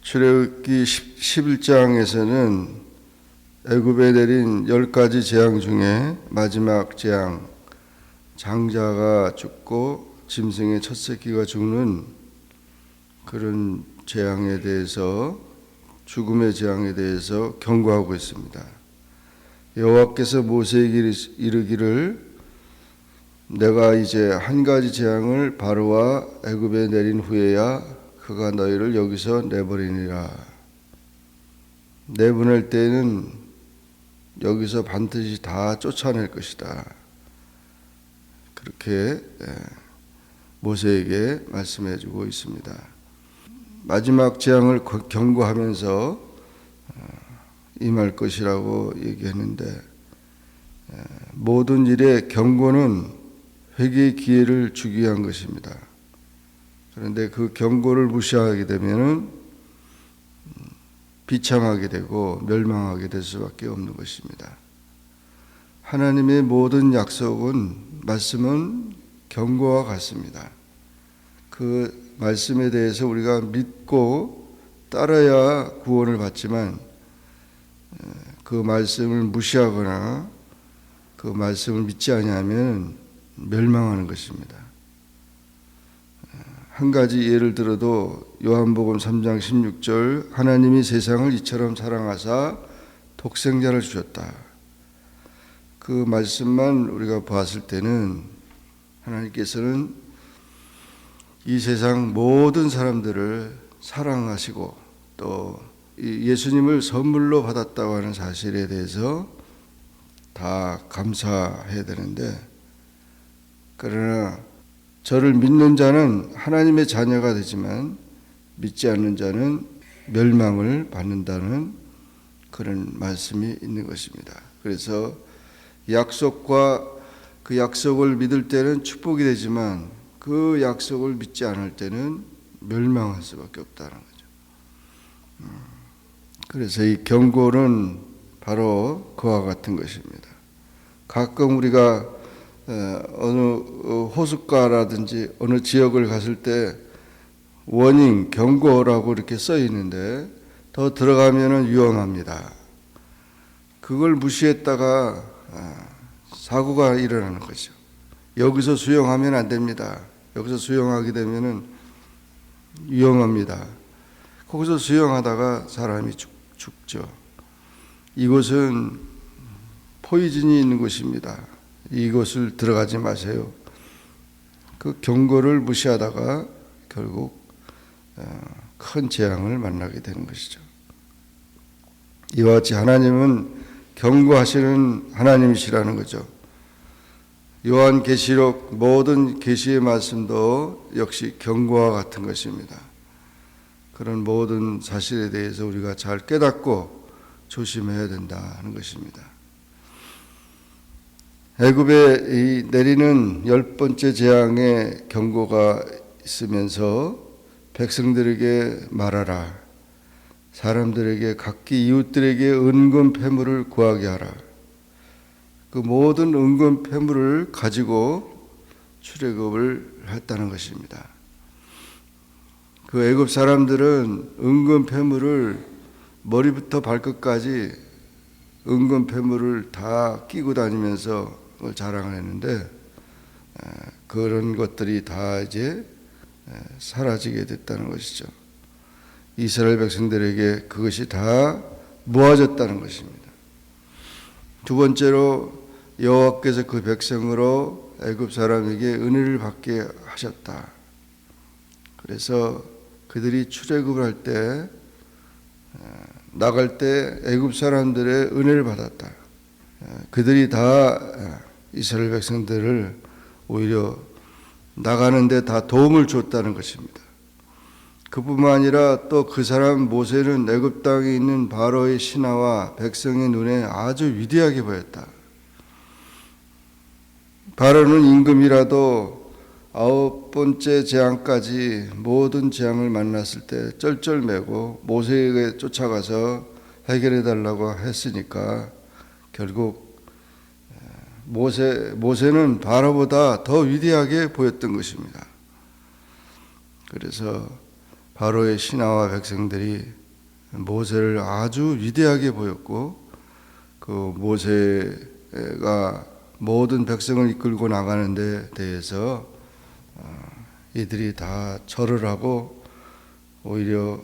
출애굽기 11장에서는 애굽에 내린 10가지 재앙 중에 마지막 재앙, 장자가 죽고 짐승의 첫 새끼가 죽는 그런 재앙에 대해서, 죽음의 재앙에 대해서 경고하고 있습니다. 여호와께서 모세에게 이르기를 내가 이제 한 가지 재앙을 바로와 애굽에 내린 후에야 그가 너희를 여기서 내버리니라. 내보낼 때에는 여기서 반드시 다 쫓아낼 것이다. 그렇게 모세에게 말씀해 주고 있습니다. 마지막 재앙을 경고하면서 임할 것이라고 얘기했는데, 모든 일의 경고는 회개의 기회를 주기 위한 것입니다. 그런데 그 경고를 무시하게 되면은 비참하게 되고 멸망하게 될 수밖에 없는 것입니다. 하나님의 모든 약속은, 말씀은 경고와 같습니다. 그 말씀에 대해서 우리가 믿고 따라야 구원을 받지만, 그 말씀을 무시하거나 그 말씀을 믿지 아니하면 멸망하는 것입니다. 한 가지 예를 들어도 요한복음 3장 16절, 하나님이 세상을 이처럼 사랑하사 독생자를 주셨다. 그 말씀만 우리가 봤을 때는 하나님께서는 이 세상 모든 사람들을 사랑하시고 또 예수님을 선물로 받았다고 하는 사실에 대해서 다 감사해야 되는데, 그러나 저를 믿는 자는 하나님의 자녀가 되지만 믿지 않는 자는 멸망을 받는다는 그런 말씀이 있는 것입니다. 그래서 약속과 그 약속을 믿을 때는 축복이 되지만 그 약속을 믿지 않을 때는 멸망할 수밖에 없다는 거죠. 그래서 이 경고는 바로 그와 같은 것입니다. 가끔 우리가 어느 호숫가라든지 어느 지역을 갔을 때 워닝, 경고라고 이렇게 써 있는데 더 들어가면은 위험합니다. 그걸 무시했다가 사고가 일어나는 거죠. 여기서 수영하면 안 됩니다. 여기서 수영하게 되면은 위험합니다. 거기서 수영하다가 사람이 죽죠. 이곳은 포이즌이 있는 곳입니다. 이곳을 들어가지 마세요. 그 경고를 무시하다가 결국 큰 재앙을 만나게 되는 것이죠. 이와 같이 하나님은 경고하시는 하나님이시라는 거죠. 요한계시록 모든 계시의 말씀도 역시 경고와 같은 것입니다. 그런 모든 사실에 대해서 우리가 잘 깨닫고 조심해야 된다는 것입니다. 애굽에 내리는 10번째 재앙의 경고가 있으면서 백성들에게 말하라. 사람들에게 각기 이웃들에게 은금 패물을 구하게 하라. 그 모든 은금 패물을 가지고 출애굽을 했다는 것입니다. 그 애굽 사람들은 은금 패물을 머리부터 발끝까지 은금 패물을 다 끼고 다니면서 그걸 자랑을 했는데, 그런 것들이 다 이제 사라지게 됐다는 것이죠. 이스라엘 백성들에게 그것이 다 모아졌다는 것입니다. 두 번째로 여호와께서 그 백성으로 애굽 사람에게 은혜를 받게 하셨다. 그래서 그들이 출애굽을 할 때, 나갈 때 애굽 사람들의 은혜를 받았다. 그들이 다 이스라엘 백성들을 오히려 나가는데 다 도움을 줬다는 것입니다. 그뿐만 아니라 또 그 사람 모세는 애굽 땅에 있는 바로의 신하와 백성의 눈에 아주 위대하게 보였다. 바로는 임금이라도 9번째 재앙까지 모든 재앙을 만났을 때 쩔쩔매고 모세에게 쫓아가서 해결해 달라고 했으니까 결국 모세는 바로보다 더 위대하게 보였던 것입니다. 그래서 바로의 신하와 백성들이 모세를 아주 위대하게 보였고, 그 모세가 모든 백성을 이끌고 나가는 데 대해서 이들이 다 절을 하고 오히려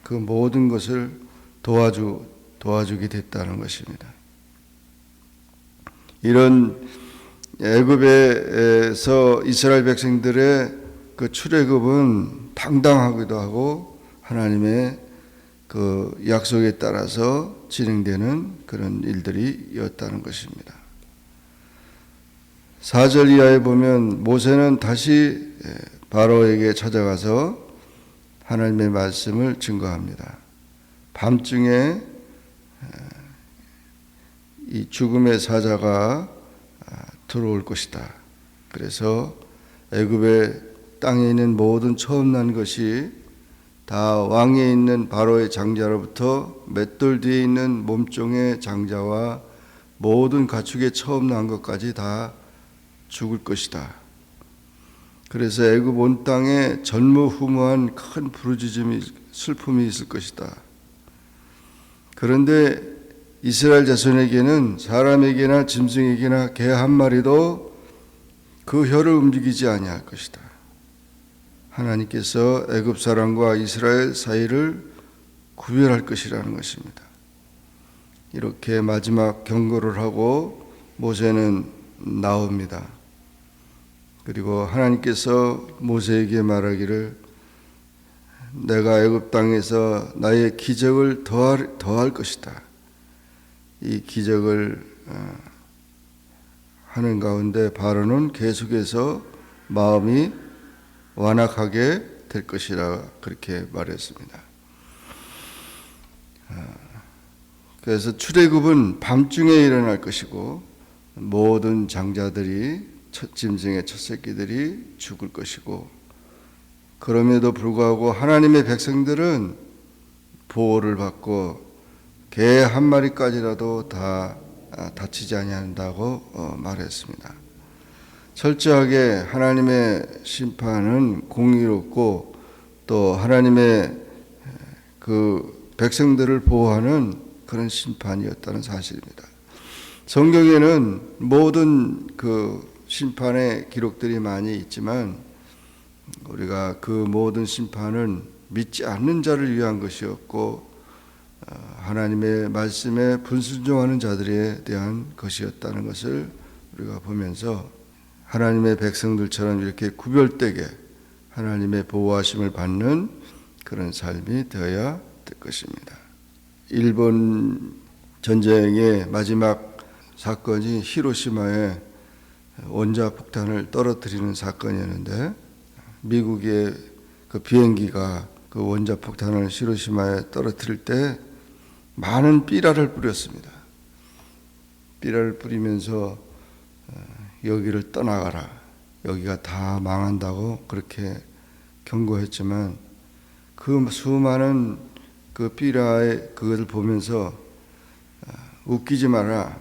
그 모든 것을 도와주게 됐다는 것입니다. 이런 애굽에서 이스라엘 백성들의 그 출애굽은 당당하기도 하고 하나님의 그 약속에 따라서 진행되는 그런 일들이었다는 것입니다. 4절 이하에 보면 모세는 다시 바로에게 찾아가서 하나님의 말씀을 증거합니다. 밤중에 이 죽음의 사자가 들어올 것이다. 그래서 애굽의 땅에 있는 모든 처음 난 것이 다 왕에 있는 바로의 장자로부터 맷돌 뒤에 있는 몸종의 장자와 모든 가축의 처음 난 것까지 다 죽을 것이다. 그래서 애굽 온 땅에 전무후무한 큰 부르짖음이 슬픔이 있을 것이다. 그런데 이스라엘 자손에게는 사람에게나 짐승에게나 개 한 마리도 그 혀를 움직이지 아니할 것이다. 하나님께서 애굽 사람과 이스라엘 사이를 구별할 것이라는 것입니다. 이렇게 마지막 경고를 하고 모세는 나옵니다. 그리고 하나님께서 모세에게 말하기를 내가 애굽 땅에서 나의 기적을 더할 것이다. 이 기적을 하는 가운데 바로는 계속해서 마음이 완악하게 될 것이라 그렇게 말했습니다. 그래서 출애굽은 밤중에 일어날 것이고 모든 장자들이 첫 짐승의 첫 새끼들이 죽을 것이고, 그럼에도 불구하고 하나님의 백성들은 보호를 받고 개 한 마리까지라도 다 다치지 아니한다고 말했습니다. 철저하게 하나님의 심판은 공의롭고 또 하나님의 그 백성들을 보호하는 그런 심판이었다는 사실입니다. 성경에는 모든 그 심판의 기록들이 많이 있지만 우리가 그 모든 심판은 믿지 않는 자를 위한 것이었고 하나님의 말씀에 불순종하는 자들에 대한 것이었다는 것을 우리가 보면서 하나님의 백성들처럼 이렇게 구별되게 하나님의 보호하심을 받는 그런 삶이 되어야 될 것입니다. 일본 전쟁의 마지막 사건이 히로시마에 원자폭탄을 떨어뜨리는 사건이었는데, 미국의 그 비행기가 그 원자폭탄을 히로시마에 떨어뜨릴 때 많은 삐라를 뿌렸습니다. 삐라를 뿌리면서 여기를 떠나가라, 여기가 다 망한다고 그렇게 경고했지만 그 수많은 그 삐라의 그것을 보면서 웃기지 마라,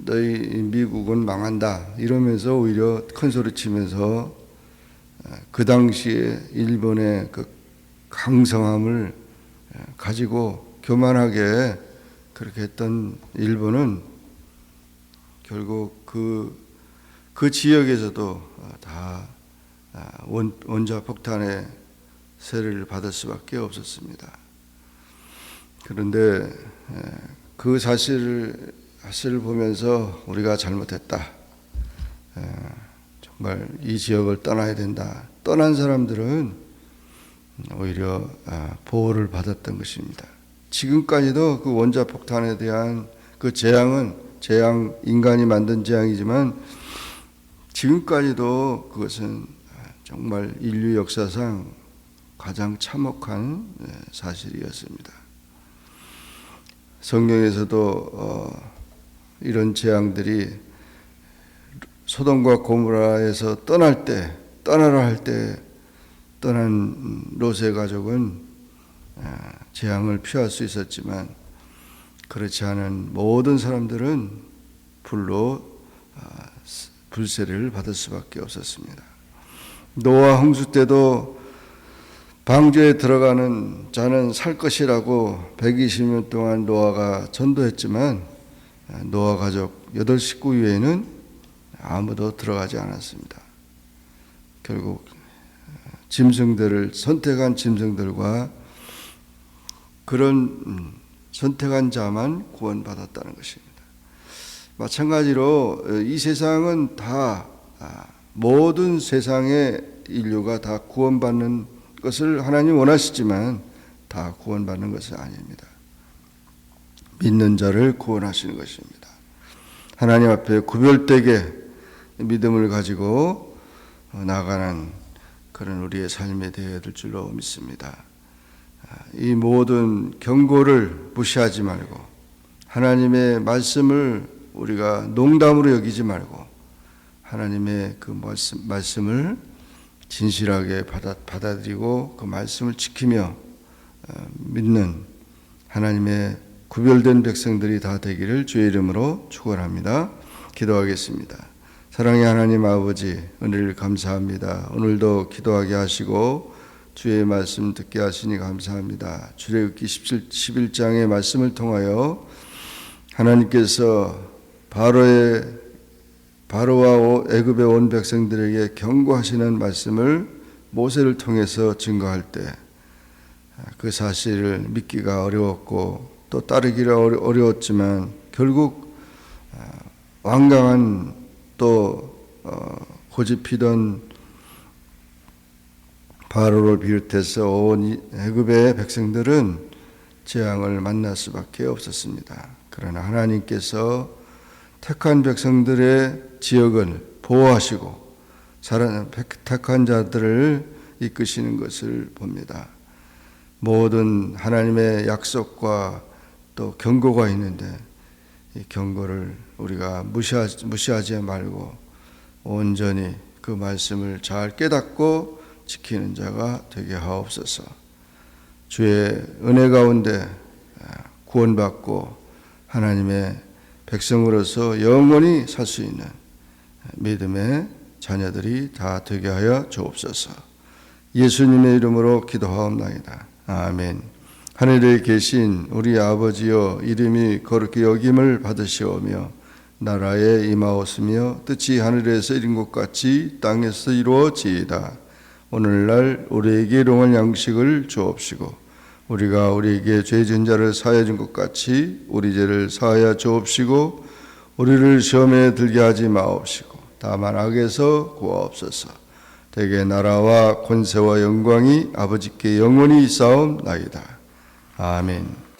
너희 미국은 망한다 이러면서 오히려 큰 소리 치면서 그 당시에 일본의 그 강성함을 가지고 교만하게 그렇게 했던 일본은 결국 그 지역에서도 다 원자 폭탄의 세례를 받을 수밖에 없었습니다. 그런데 그 사실을 보면서 우리가 잘못했다, 정말 이 지역을 떠나야 된다, 떠난 사람들은 오히려 보호를 받았던 것입니다. 지금까지도 그 원자폭탄에 대한 그 재앙은 인간이 만든 재앙이지만 지금까지도 그것은 정말 인류 역사상 가장 참혹한 사실이었습니다. 성경에서도 이런 재앙들이 소돔과 고모라에서 떠나라 할 때 떠난 롯의 가족은 재앙을 피할 수 있었지만 그렇지 않은 모든 사람들은 불로 불세를 받을 수밖에 없었습니다. 노아 홍수 때도 방주에 들어가는 자는 살 것이라고 120년 동안 노아가 전도했지만 노아 가족 8식구 외에는 아무도 들어가지 않았습니다. 결국 선택한 짐승들과 그런 선택한 자만 구원받았다는 것입니다. 마찬가지로 이 세상은 다 모든 세상의 인류가 다 구원받는 것을 하나님 원하시지만 다 구원받는 것은 아닙니다. 믿는 자를 구원하시는 것입니다. 하나님 앞에 구별되게 믿음을 가지고 나가는 그런 우리의 삶이 되어야 될 줄로 믿습니다. 이 모든 경고를 무시하지 말고 하나님의 말씀을 우리가 농담으로 여기지 말고 하나님의 그 말씀을 진실하게 받아들이고 그 말씀을 지키며 믿는 하나님의 구별된 백성들이 다 되기를 주의 이름으로 축원합니다. 기도하겠습니다. 사랑의 하나님 아버지, 은혜를 감사합니다. 오늘도 기도하게 하시고 주의 말씀 듣게 하시니 감사합니다. 출애굽기 11장의 말씀을 통하여 하나님께서 바로와 애굽에 온 백성들에게 경고하시는 말씀을 모세를 통해서 증거할 때 그 사실을 믿기가 어려웠고 또 따르기가 어려웠지만 결국 완강한 또 고집피던 바로를 비롯해서 온 애굽의 백성들은 재앙을 만날 수밖에 없었습니다. 그러나 하나님께서 택한 백성들의 지역을 보호하시고 택한 자들을 이끄시는 것을 봅니다. 모든 하나님의 약속과 또 경고가 있는데 이 경고를 우리가 무시하지 말고 온전히 그 말씀을 잘 깨닫고 지키는 자가 되게 하옵소서. 주의 은혜 가운데 구원받고 하나님의 백성으로서 영원히 살 수 있는 믿음의 자녀들이 다 되게 하여 주옵소서. 예수님의 이름으로 기도하옵나이다. 아멘. 하늘에 계신 우리 아버지여, 이름이 거룩히 여김을 받으시오며 나라에 임하옵으며 뜻이 하늘에서 이룬 것 같이 땅에서 이루어지이다. 오늘날 우리에게 일용할 양식을 주옵시고 우리가 우리에게 죄 지은 자를 사하여 준 것 같이 우리 죄를 사하여 주옵시고 우리를 시험에 들게 하지 마옵시고 다만 악에서 구하옵소서. 대개 나라와 권세와 영광이 아버지께 영원히 있사옵나이다. 아멘.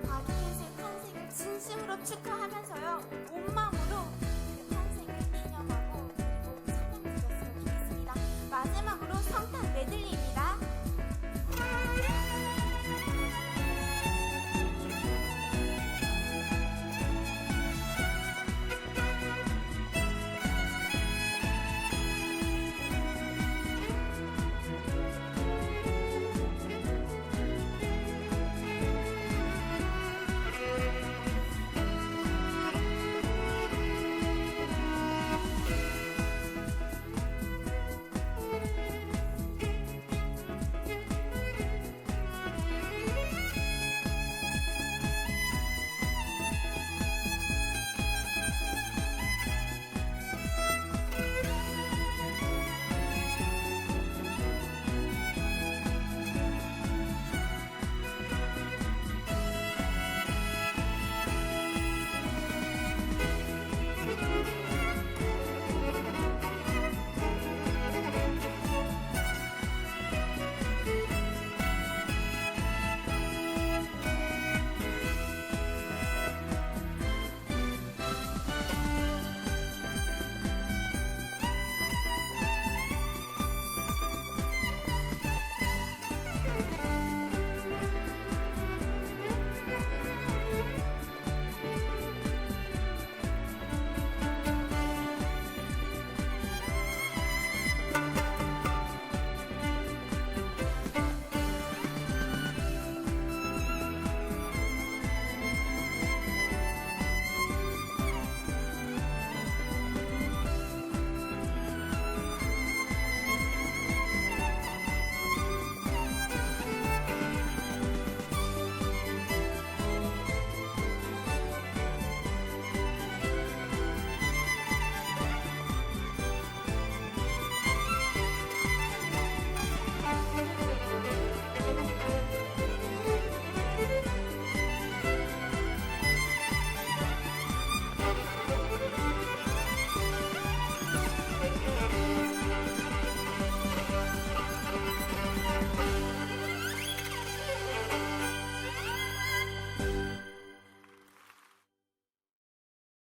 아기예수의 탄생을 진심으로 축하하면서요, 온 마음으로 그 탄생을 기념하고 그리고 찬양드렸으면 좋겠습니다. 마지막으로